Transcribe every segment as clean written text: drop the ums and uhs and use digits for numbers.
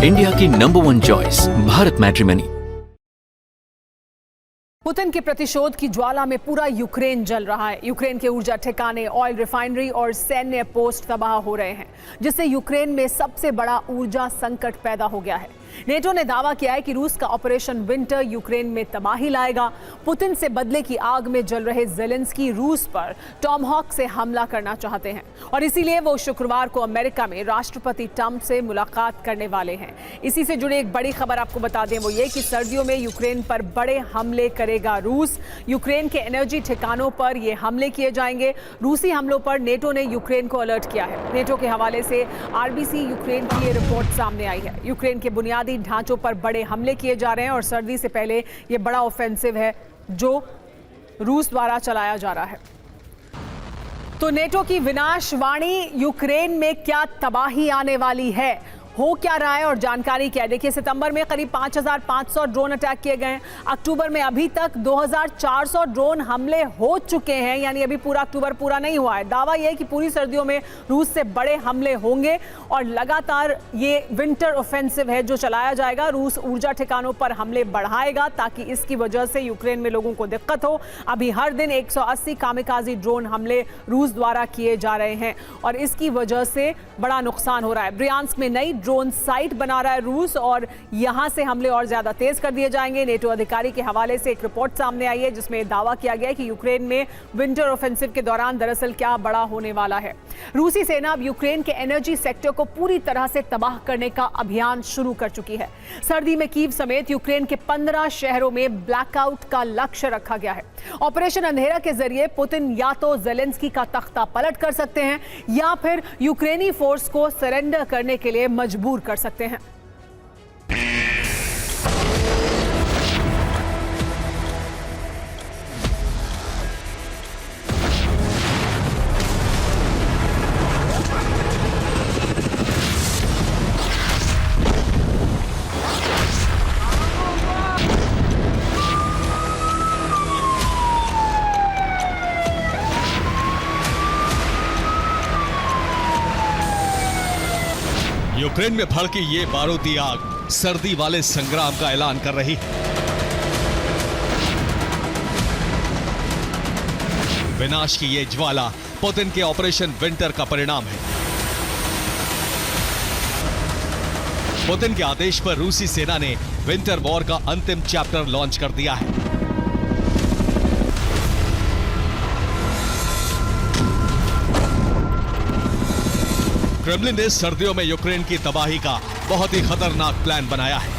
India की number 1 choice Bharat matrimony. Putin के प्रतिशोध की ज्वाला में पूरा यूक्रेन जल रहा है। यूक्रेन के ऊर्जा ठिकाने, ऑयल रिफाइनरी और सैन्य पोस्ट तबाह हो रहे हैं, जिससे यूक्रेन में सबसे बड़ा ऊर्जा संकट पैदा हो गया है। नेटो ने दावा किया है कि रूस का ऑपरेशन विंटर यूक्रेन में तबाही लाएगा। पुतिन से बदले की आग में जल रहे ज़ेलेंस्की रूस पर टॉमहॉक से हमला करना चाहते हैं और इसीलिए वो शुक्रवार को अमेरिका में राष्ट्रपति ट्रंप से मुलाकात करने वाले हैं। इसी से जुड़ी एक बड़ी खबर आपको बता दें, वो ये कि सर्दियों में यूक्रेन पर बड़े हमले करेगा रूस। यूक्रेन के एनर्जी ठिकानों पर ये हमले किए जाएंगे। रूसी हमलों पर नेटो ने यूक्रेन को अलर्ट किया है। नेटो के हवाले से आरबीसी यूक्रेन की ये रिपोर्ट सामने आई है। यूक्रेन के बुनियादी ढांचों पर बड़े हमले किए जा रहे हैं और सर्दी से पहले ये बड़ा ऑफेंसिव है जो रूस द्वारा चलाया जा रहा है। तो नेटो की विनाशवाणी, यूक्रेन में क्या तबाही आने वाली है, हो क्या रहा है और जानकारी क्या है। देखिए, सितंबर में करीब 5,500 ड्रोन अटैक किए गए हैं। अक्टूबर में अभी तक 2,400 ड्रोन हमले हो चुके हैं, यानी अभी पूरा अक्टूबर पूरा नहीं हुआ है। दावा यह है कि पूरी सर्दियों में रूस से बड़े हमले होंगे और लगातार ये विंटर ऑफेंसिव है जो चलाया जाएगा। रूस ऊर्जा ठिकानों पर हमले बढ़ाएगा ताकि इसकी वजह से यूक्रेन में लोगों को दिक्कत हो। अभी हर दिन 180 कामिकाजी ड्रोन हमले रूस द्वारा किए जा रहे हैं और इसकी वजह से बड़ा नुकसान हो रहा है। ब्रियांस्क में नई ड्रोन साइट बना रहा है रूस और यहां से हमले और ज्यादा तेज कर दिए जाएंगे। नेटो अधिकारी के हवाले से एक रिपोर्ट सामने आई है जिसमें दावा किया गया है कि यूक्रेन में विंटर ऑफेंसिव के दौरान दरअसल क्या बड़ा होने वाला है। रूसी सेना अब यूक्रेन के एनर्जी सेक्टर को पूरी तरह से तबाह करने का अभियान शुरू कर चुकी है। सर्दी में कीव समेत यूक्रेन के 15 शहरों में ब्लैकआउट का लक्ष्य रखा गया है। ऑपरेशन अंधेरा के जरिए पुतिन या तो ज़ेलेंस्की का तख्ता पलट कर सकते हैं या फिर यूक्रेनी फोर्स को सरेंडर करने के लिए मजबूर कर सकते हैं। यूक्रेन में भड़की ये बारूदी आग सर्दी वाले संग्राम का ऐलान कर रही है। विनाश की ये ज्वाला पुतिन के ऑपरेशन विंटर का परिणाम है। पुतिन के आदेश पर रूसी सेना ने विंटर वॉर का अंतिम चैप्टर लॉन्च कर दिया है। क्रेमलिन ने सर्दियों में यूक्रेन की तबाही का बहुत ही खतरनाक प्लान बनाया है।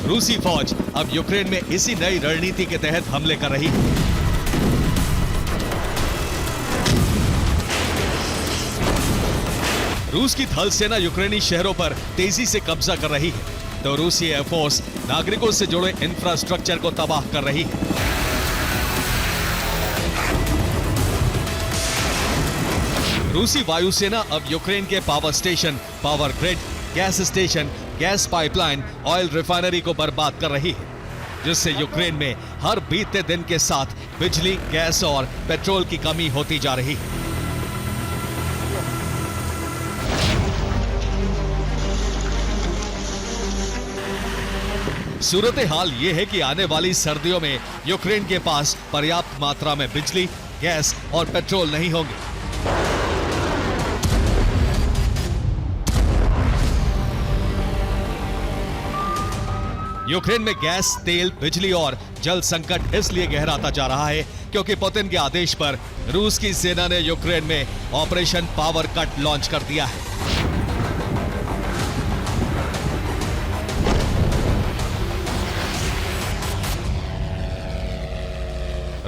रूसी फौज अब यूक्रेन में इसी नई रणनीति के तहत हमले कर रही है। रूस की थल सेना यूक्रेनी शहरों पर तेजी से कब्जा कर रही है तो रूसी एयरफोर्स नागरिकों से जुड़े इंफ्रास्ट्रक्चर को तबाह कर रही है। रूसी वायुसेना अब यूक्रेन के power station, power grid, gas station, gas pipeline, oil refinery को बर्बाद कर रही है, जिससे यूक्रेन में हर बीतते दिन के साथ बिजली, गैस और पेट्रोल की कमी होती जा रही है। सूरत हाल यह है कि आने वाली सर्दियों में यूक्रेन के पास पर्याप्त मात्रा में बिजली, गैस और पेट्रोल नहीं होंगे। यूक्रेन में गैस, तेल, बिजली और जल संकट इसलिए गहराता जा रहा है क्योंकि पुतिन के आदेश पर रूस की सेना ने यूक्रेन में ऑपरेशन पावर कट लॉन्च कर दिया है।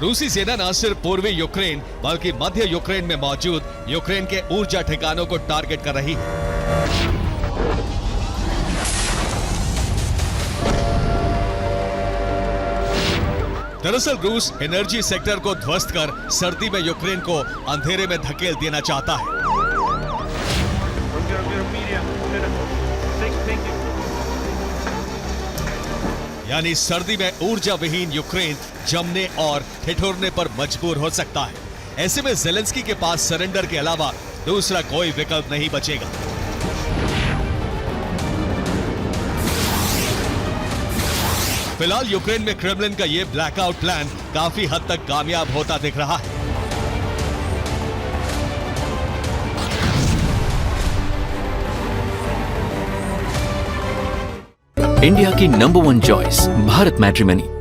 रूसी सेना न सिर्फ पूर्वी यूक्रेन बल्कि मध्य यूक्रेन में मौजूद यूक्रेन के ऊर्जा ठिकानों को टारगेट कर रही है। दरअसल रूस एनर्जी सेक्टर को ध्वस्त कर सर्दी में यूक्रेन को अंधेरे में धकेल देना चाहता है। यानी सर्दी में ऊर्जा विहीन यूक्रेन जमने और ठिठुरने पर मजबूर हो सकता है। ऐसे में जेलेंस्की के पास सरेंडर के अलावा दूसरा कोई विकल्प नहीं बचेगा। फिलहाल यूक्रेन में क्रेमलिन का ये ब्लैकआउट प्लान काफी हद तक कामयाब होता दिख रहा है। इंडिया की नंबर 1 चॉइस भारत मैट्रिमनी।